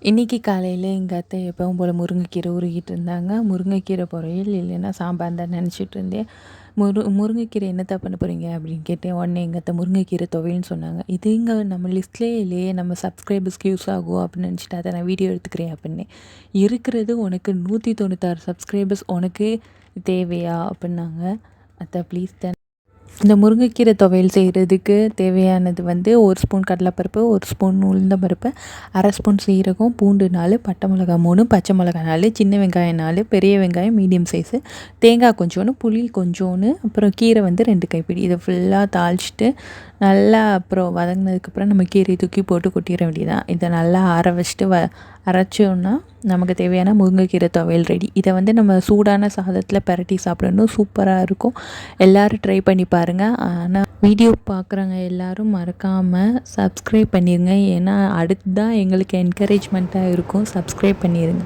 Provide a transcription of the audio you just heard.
இன்றைக்கி காலையில் எங்கள் அத்தை எப்பவும் போல் முருங்கைக்கீரை உருகிட்டு இருந்தாங்க. முருங்கைக்கீரை பொரியல் இல்லைன்னா சாம்பார் தான் நினச்சிட்டு இருந்தேன். முருங்கைக்கீரை என்னத்த பண்ண போகிறீங்க அப்படின்னு கேட்டேன். உடனே எங்கள் அத்தை முருங்கைக்கீரை துவையல்னு சொன்னாங்க. இது இங்கே நம்ம லிஸ்ட்லேயே இல்லையே, நம்ம சப்ஸ்கிரைபர்ஸ்க்கு யூஸ் ஆகும் அப்படின்னு நினச்சிட்டு அதை நான் வீடியோ எடுத்துக்கிறேன் அப்படின்னு. இருக்கிறது உனக்கு 196 சப்ஸ்கிரைபர்ஸ், உனக்கு தேவையா அப்படின்னாங்க. அத்தை ப்ளீஸ் தான். இந்த முருங்கைக்கீரை துவையல் செய்கிறதுக்கு தேவையானது வந்து 1 ஸ்பூன் கடலைப்பருப்பு, 1 ஸ்பூன் உளுந்தம்பருப்பு, 1/2 ஸ்பூன் சீரகம், பூண்டு 4, பட்டை மிளகாய் 3, பச்சை மிளகாய் 4, சின்ன வெங்காயம் 4, பெரிய வெங்காயம் மீடியம் சைஸு, தேங்காய் கொஞ்சோண்டு, புளி கொஞ்சோண்டு, அப்புறம் கீரை வந்து 2 கைப்பிடி. இதை ஃபுல்லாக தாளிச்சிட்டு நல்லா அப்புறம் வதங்கினதுக்கப்புறம் நம்ம கீரையை தூக்கி போட்டு கொட்டிட வேண்டியதான். இதை நல்லா ஆற வச்சுட்டு அரைச்சோன்னா நமக்கு தேவையான முருங்கைக்கீரை துவையல் ரெடி. இதை வந்து நம்ம சூடான சாதத்தில் பிரட்டி சாப்பிடணும், சூப்பராக இருக்கும். எல்லோரும் ட்ரை பண்ணி பாருங்கள். ஆனால் வீடியோ பார்க்குறவங்க எல்லோரும் மறக்காமல் சப்ஸ்கிரைப் பண்ணிடுங்க. ஏன்னா அடுத்து தான் எங்களுக்கு என்கரேஜ்மெண்ட்டாக இருக்கும். சப்ஸ்கிரைப் பண்ணிடுங்க.